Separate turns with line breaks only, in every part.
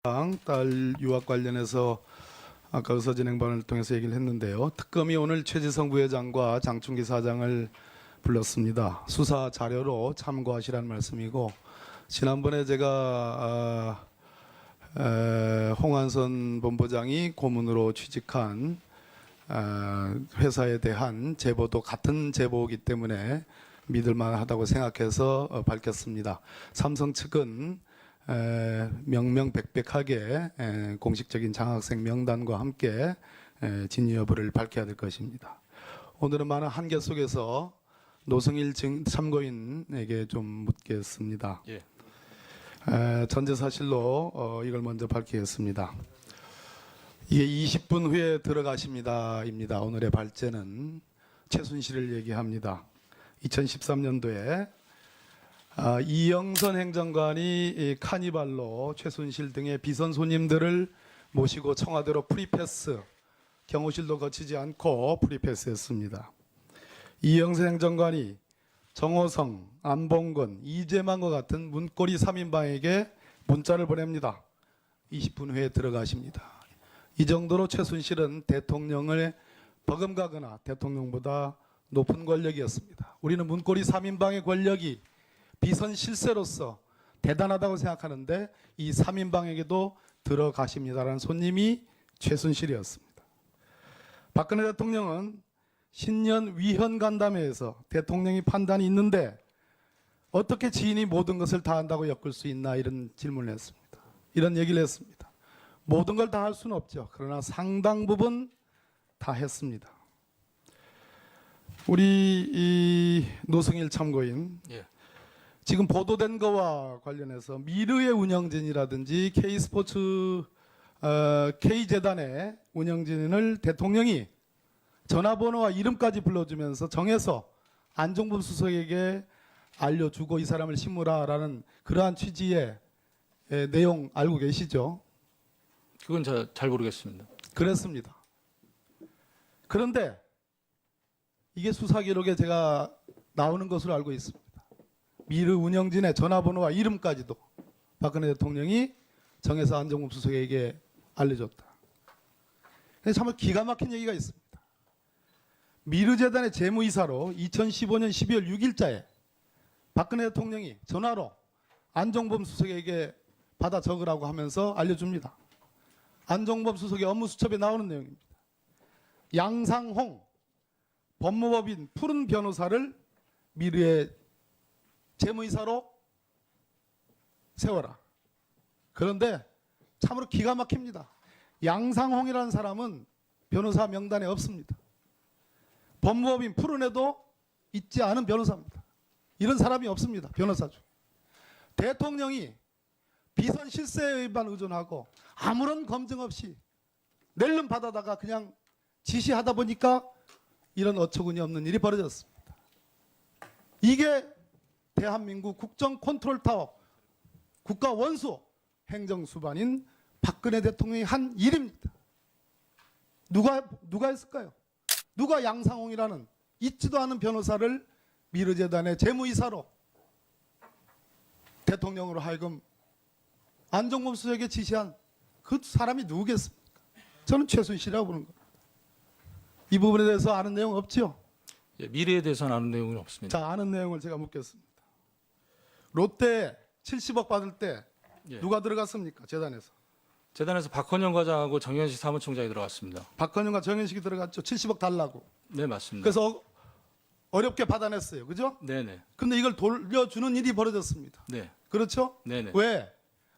딸 유학 관련해서 아까 의사진행반을 통해서 얘기를 했는데요. 특검이 오늘 최지성 부회장과 장충기 사장을 불렀습니다. 수사 자료로 참고하시라는 말씀이고, 지난번에 제가 홍한선 본부장이 고문으로 취직한 회사에 대한 제보도 같은 제보이기 때문에 믿을만하다고 생각해서 밝혔습니다. 삼성 측은 명명백백하게 공식적인 장학생 명단과 함께 진위 여부를 밝혀야 될 것입니다. 오늘은 많은 한계 속에서 노승일 참고인에게 좀 묻겠습니다.
예.
전제 사실로 이걸 먼저 밝히겠습니다. 이게 20분 후에 들어가십니다입니다. 오늘의 발제는 최순실을 얘기합니다. 2013년도에 이영선 행정관이 카니발로 최순실 등의 비선 손님들을 모시고 청와대로 프리패스, 경호실도 거치지 않고 프리패스했습니다. 이영선 행정관이 정호성, 안봉근, 이재만과 같은 문고리 3인방에게 문자를 보냅니다. 20분 후에 들어가십니다. 이 정도로 최순실은 대통령을 버금가거나 대통령보다 높은 권력이었습니다. 우리는 문고리 3인방의 권력이 비선 실세로서 대단하다고 생각하는데 이 3인방에게도 들어가십니다라는 손님이 최순실이었습니다. 박근혜 대통령은 신년 위헌 간담회에서 대통령이 판단이 있는데 어떻게 지인이 모든 것을 다 한다고 엮을 수 있나 이런 질문을 했습니다. 이런 얘기를 했습니다. 모든 걸 다 할 수는 없죠. 그러나 상당 부분 다 했습니다. 우리 이 노승일 참고인,
예.
지금 보도된 거와 관련해서 미르의 운영진이라든지 K스포츠, K재단의 운영진을 대통령이 전화번호와 이름까지 불러주면서 정해서 안종범 수석에게 알려주고 이 사람을 심으라라는 그러한 취지의 내용 알고 계시죠?
그건 잘 모르겠습니다.
그랬습니다. 그런데 이게 수사 기록에 제가 나오는 것으로 알고 있습니다. 미르 운영진의 전화번호와 이름까지도 박근혜 대통령이 정해서 안종범 수석에게 알려줬다. 정말 기가 막힌 얘기가 있습니다. 미르재단의 재무이사로 2015년 12월 6일자에 박근혜 대통령이 전화로 안종범 수석에게 받아 적으라고 하면서 알려줍니다. 안종범 수석의 업무 수첩에 나오는 내용입니다. 양상홍 법무법인 푸른 변호사를 미르의 재무이사로 세워라. 그런데 참으로 기가 막힙니다. 양상홍이라는 사람은 변호사 명단에 없습니다. 법무법인 푸른에도 있지 않은 변호사입니다. 이런 사람이 없습니다. 변호사 중. 대통령이 비선 실세에 의반 의존하고 아무런 검증 없이 낼름 받아다가 그냥 지시하다 보니까 이런 어처구니 없는 일이 벌어졌습니다. 이게 대한민국 국정 컨트롤 타워, 국가 원수 행정수반인 박근혜 대통령이 한 일입니다. 누가 했을까요? 누가 양상홍이라는 있지도 않은 변호사를 미르재단의 재무이사로 대통령으로 하여금 안종범 수석에게 지시한 그 사람이 누구겠습니까? 저는 최순실이라고 보는 겁니다. 이 부분에 대해서 아는 내용 없죠?
예, 미래에 대해서는 아는 내용은 없습니다.
자, 아는 내용을 제가 묻겠습니다. 롯데 70억 받을 때
예.
누가 들어갔습니까? 재단에서.
재단에서 박헌영 과장하고 정현식 사무총장이 들어갔습니다.
박헌영과 정현식이 들어갔죠. 70억 달라고.
네, 맞습니다.
그래서 어렵게 받아냈어요. 그죠?
네네.
근데 이걸 돌려주는 일이 벌어졌습니다.
네.
그렇죠?
네네.
왜?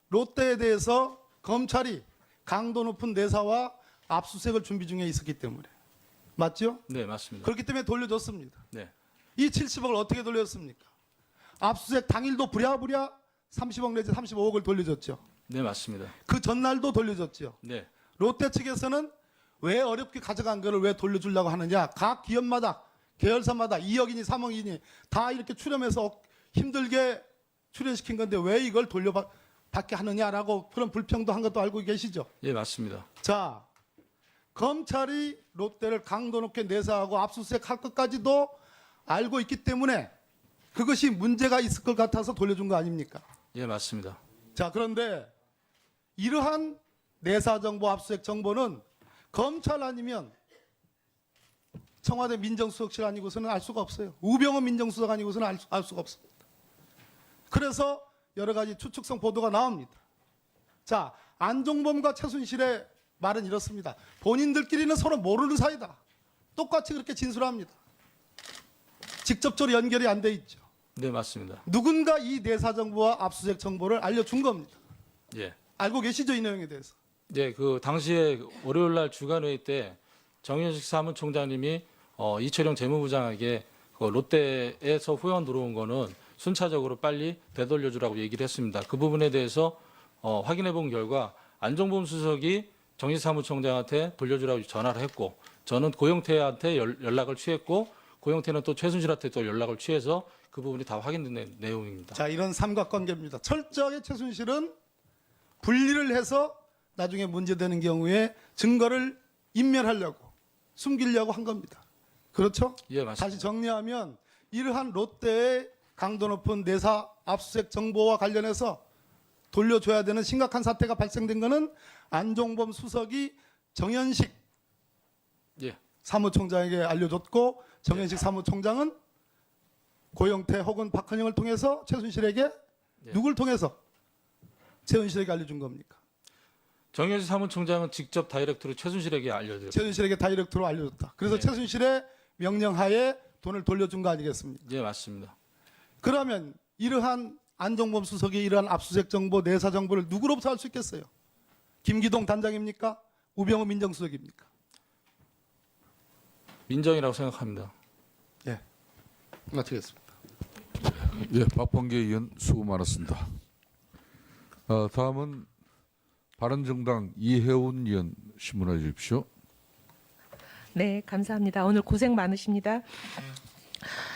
롯데에 대해서 검찰이 강도 높은 내사와 압수수색을 준비 중에 있었기 때문에. 맞죠?
네, 맞습니다.
그렇기 때문에 돌려줬습니다.
네.
이 70억을 어떻게 돌렸습니까? 압수수색 당일도 부랴부랴 30억 내지 35억을 돌려줬죠.
네, 맞습니다.
그 전날도 돌려줬죠.
네.
롯데 측에서는 왜 어렵게 가져간 거를 왜 돌려주려고 하느냐. 각 기업마다 계열사마다 2억이니 3억이니 다 이렇게 출연해서 힘들게 출연시킨 건데 왜 이걸 돌려받게 하느냐라고 그런 불평도 한 것도 알고 계시죠.
예, 맞습니다.
자, 검찰이 롯데를 강도 높게 내사하고 압수수색 할 것까지도 알고 있기 때문에 그것이 문제가 있을 것 같아서 돌려준 거 아닙니까?
예, 맞습니다.
자, 그런데 이러한 내사정보 압수수색 정보는 검찰 아니면 청와대 민정수석실 아니고서는 알 수가 없어요. 우병우 민정수석 아니고서는 알 수가 없습니다. 그래서 여러 가지 추측성 보도가 나옵니다. 자, 안종범과 최순실의 말은 이렇습니다. 본인들끼리는 서로 모르는 사이다. 똑같이 그렇게 진술합니다. 직접적으로 연결이 안 돼 있죠.
네, 맞습니다.
누군가 이 내사정보와 압수수색 정보를 알려준 겁니다.
예.
알고 계시죠, 이 내용에 대해서?
네, 그 당시에 월요일 날 주간 회의 때 정현식 사무총장님이 이철용 재무부장에게 그 롯데에서 후원 들어온 거는 순차적으로 빨리 되돌려주라고 얘기를 했습니다. 그 부분에 대해서 확인해 본 결과 안종범 수석이 정현식 사무총장한테 돌려주라고 전화를 했고, 저는 고영태한테 연락을 취했고, 고영태는 또 최순실한테 또 연락을 취해서 그 부분이 다 확인된 내용입니다.
자, 이런 삼각관계입니다. 철저하게 최순실은 분리를 해서 나중에 문제되는 경우에 증거를 인멸하려고, 숨기려고 한 겁니다. 그렇죠?
예, 맞습니다.
다시 정리하면 이러한 롯데의 강도 높은 내사 압수수색 정보와 관련해서 돌려줘야 되는 심각한 사태가 발생된 것은 안종범 수석이 정현식
예.
사무총장에게 알려줬고, 정현식 사무총장은 고영태 혹은 박헌영을 통해서 최순실에게
예.
누굴 통해서 최순실에게 알려준 겁니까?
정현식 사무총장은 직접 다이렉트로 최순실에게 알려드렸습니다.
최순실에게 다이렉트로 알려줬다. 그래서
네.
최순실의 명령하에 돈을 돌려준 거 아니겠습니까?
예, 맞습니다.
그러면 이러한 안종범 수석의 이러한 압수수색 정보, 내사 정보를 누구로부터 알 수 있겠어요? 김기동 단장입니까? 우병우 민정수석입니까?
민정이라고 생각합니다.
예, 마치겠습니다.
예, 박범계 의원 수고 많았습니다. 다음은 바른정당 이혜훈 의원 신문해 주십시오.
네, 감사합니다. 오늘 고생 많으십니다.